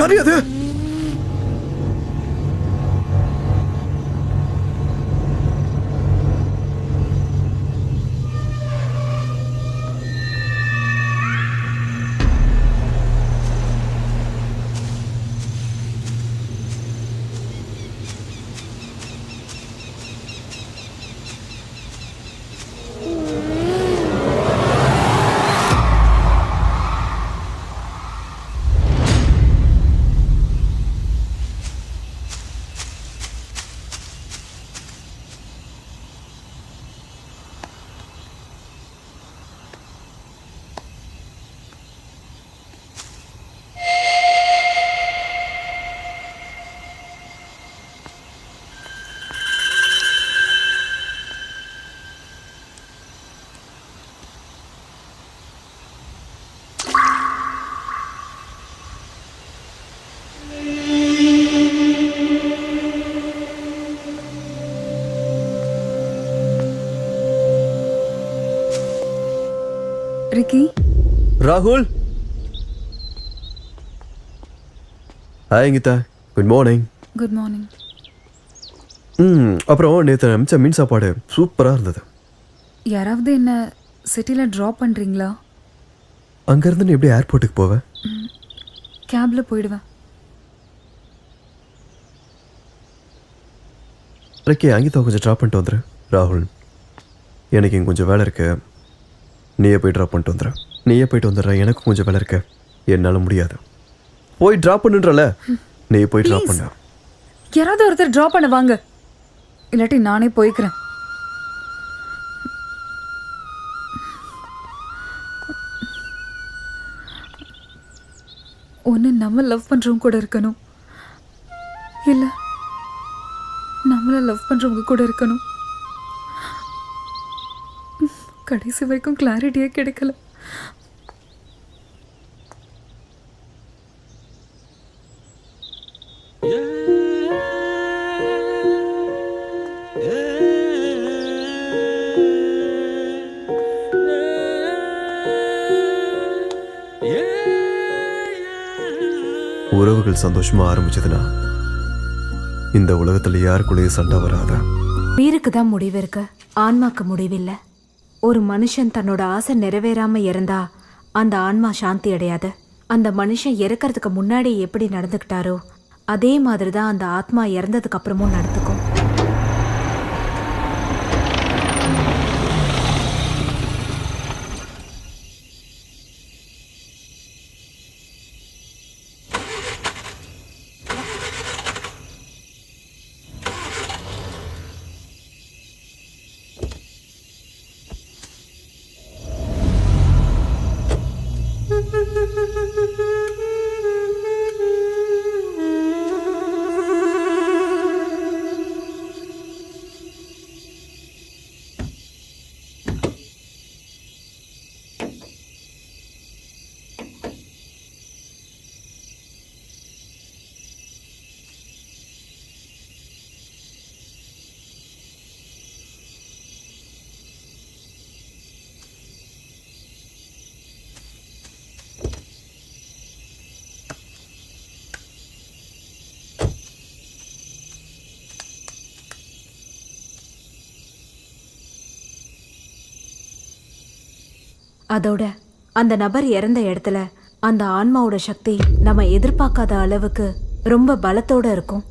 யாரு அது? ரிக்கி, ராகுல். Hi Geeta, good morning. Good morning. அப்புறம் நேற்று அமிச்ச மீன் சாப்பாடு சூப்பராக இருந்தது. யாராவது என்ன சிட்டியில் ட்ராப் பண்ணுறீங்களா? அங்கேருந்து நீ எப்படி ஏர்போர்ட்டுக்கு போவேன்? கேபில் போயிடுவேன். ரிக்கி, அங்கீதா கொஞ்சம் ட்ராப் பண்ணிட்டு வந்துடு. ராகுல், எனக்கு இங்கே கொஞ்சம் வேலை இருக்கு. நீயே போய் ட்ராப் பண்ணிட்டு வந்துடுற. நீயே போயிட்டு வந்துடுற. எனக்கு கொஞ்சம் வேலை இருக்கு, என்னால் முடியாது. போய் ட்ராப் பண்ணுன்றல, நீ போய் ட்ராப் பண்ண. யாராவது ஒருத்தர் ட்ராப் பண்ண வாங்க, இல்லாட்டி நானே போய்க்கிறேன். ஒன்று நம்ம லவ் பண்ணுறவங்க கூட இருக்கணும், இல்லை நம்மளை லவ் பண்ணுறவங்க கூட இருக்கணும். கடைசி வரைக்கும் கிளாரிட்டியே கிடைக்கல. உறவுகள் சந்தோஷமா ஆரம்பிச்சதுன்னா இந்த உலகத்துல யாருக்குள்ளேயும் சண்டை வராத. உயிருக்கு தான் முடிவு இருக்கு, ஆன்மாக்கு முடிவில்லை. ஒரு மனுஷன் தன்னோட ஆசை நிறைவேறாம இறந்தா அந்த ஆன்மா சாந்தி அடையாது. அந்த மனுஷன் இறக்கிறதுக்கு முன்னாடி எப்படி நடந்துக்கிட்டாரோ அதே மாதிரி தான் அந்த ஆத்மா இறந்ததுக்கு அப்புறமும் நடந்துக்கும். அதோட அந்த நபர் இறந்த இடத்துல அந்த ஆன்மாவோட சக்தி நம்ம எதிர்பார்க்காத அளவுக்கு ரொம்ப பலத்தோட இருக்கும்.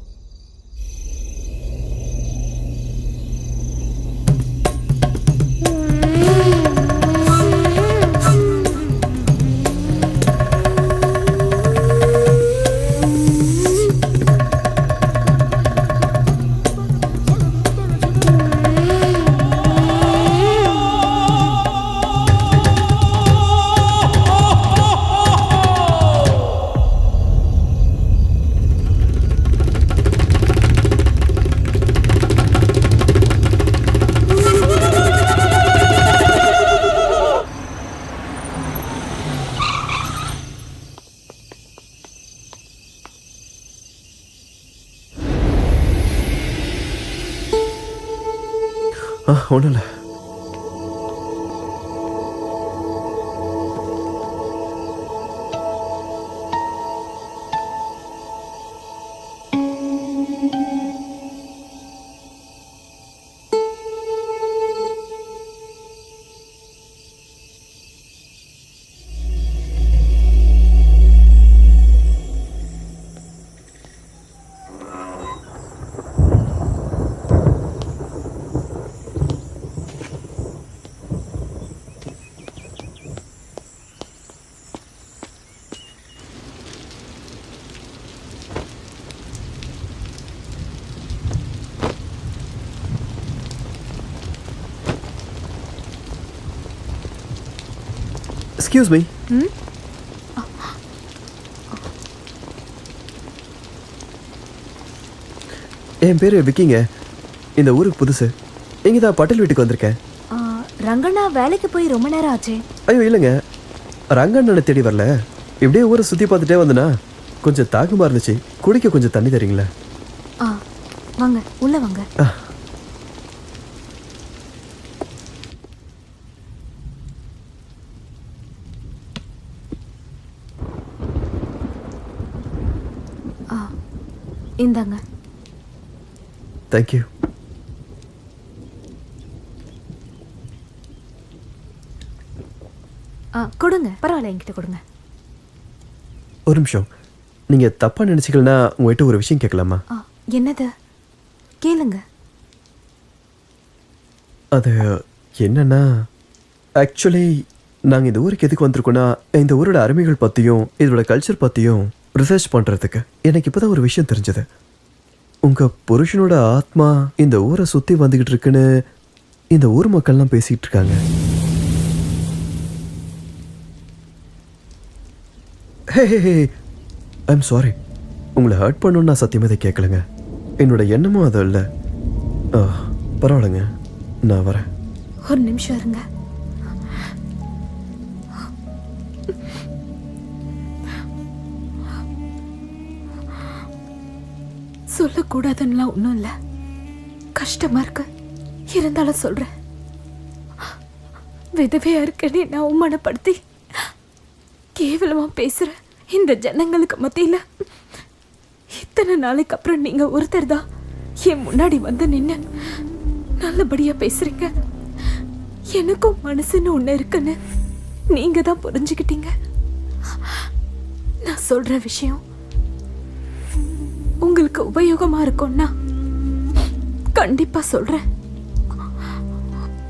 ஒன்றும் இல்லை. Excuse me. என் பேர் விக்கிங்க. இந்த ஊருக்கு புதுசு. இங்கே தான் பட்டேல் வீட்டுக்கு வந்திருக்கேன். ரங்கண்ணா வேலைக்கு போய் ரொம்ப நேரம் ஆச்சே. ஐயோ இல்லைங்க, ரங்கண்ணனை தேடி வரல. இப்படியே ஊரை சுற்றி பார்த்துட்டே வந்தனா கொஞ்சம் தாகமாக இருந்துச்சு. குடிக்க கொஞ்சம் தண்ணி தரீங்களா? வாங்க உள்ள வாங்க. இந்தாங்க. தேங்க்யூ. கொடுங்க, பரவாயில்ல, என்கிட்ட கொடுங்க. ஒரு நிமிஷம். நீங்கள் தப்பாக நினச்சிக்கலன்னா உங்கள்கிட்ட ஒரு விஷயம் கேட்கலாமா? என்னது? கேளுங்க. அது என்னன்னா, ஆக்சுவலி நாங்கள் இந்த ஊருக்கு எதுக்கு வந்திருக்கோன்னா, இந்த ஊரோட அருமைகள் பற்றியும் இதோட கல்ச்சர் பற்றியும் ரிசர்ச் பண்ணுறதுக்கு. எனக்கு இப்போ தான் ஒரு விஷயம் தெரிஞ்சது. உங்கள் புருஷனோட ஆத்மா இந்த ஊரை சுற்றி வந்துக்கிட்டு இருக்குன்னு இந்த ஊர் மக்கள்லாம் பேசிகிட்டு இருக்காங்க. ஹே ஹே ஹே, ஐம் சாரி. உங்களை ஹர்ட் பண்ணணுன்னு நான் சத்தியமாக இதை கேட்கலங்க. என்னோட எண்ணமும் அது இல்லை. பரவாயில்லைங்க, நான் வரேன். ஒரு நிமிஷம் இருங்க. சொல்லக்கூடாதுன்னா ஒன்றும் இல்லை, கஷ்டமா இருக்கு, இருந்தாலும் சொல்றேன். விதவையா இருக்கேன்னு நான் அவமானப்படுத்தி கேவலமா பேசுற இந்த ஜனங்களுக்கு மத்தியில இத்தனை நாளைக்கு அப்புறம் நீங்க ஒருத்தர் தான் என் முன்னாடி வந்து நின்று நல்லபடியா பேசுறீங்க. எனக்கும் மனசுன்னு ஒண்ணு இருக்குன்னு நீங்க தான் புரிஞ்சுக்கிட்டீங்க. நான் சொல்ற விஷயம் உங்களுக்கு உபயோகமா இருக்கும்னா கண்டிப்பா சொல்றேன்.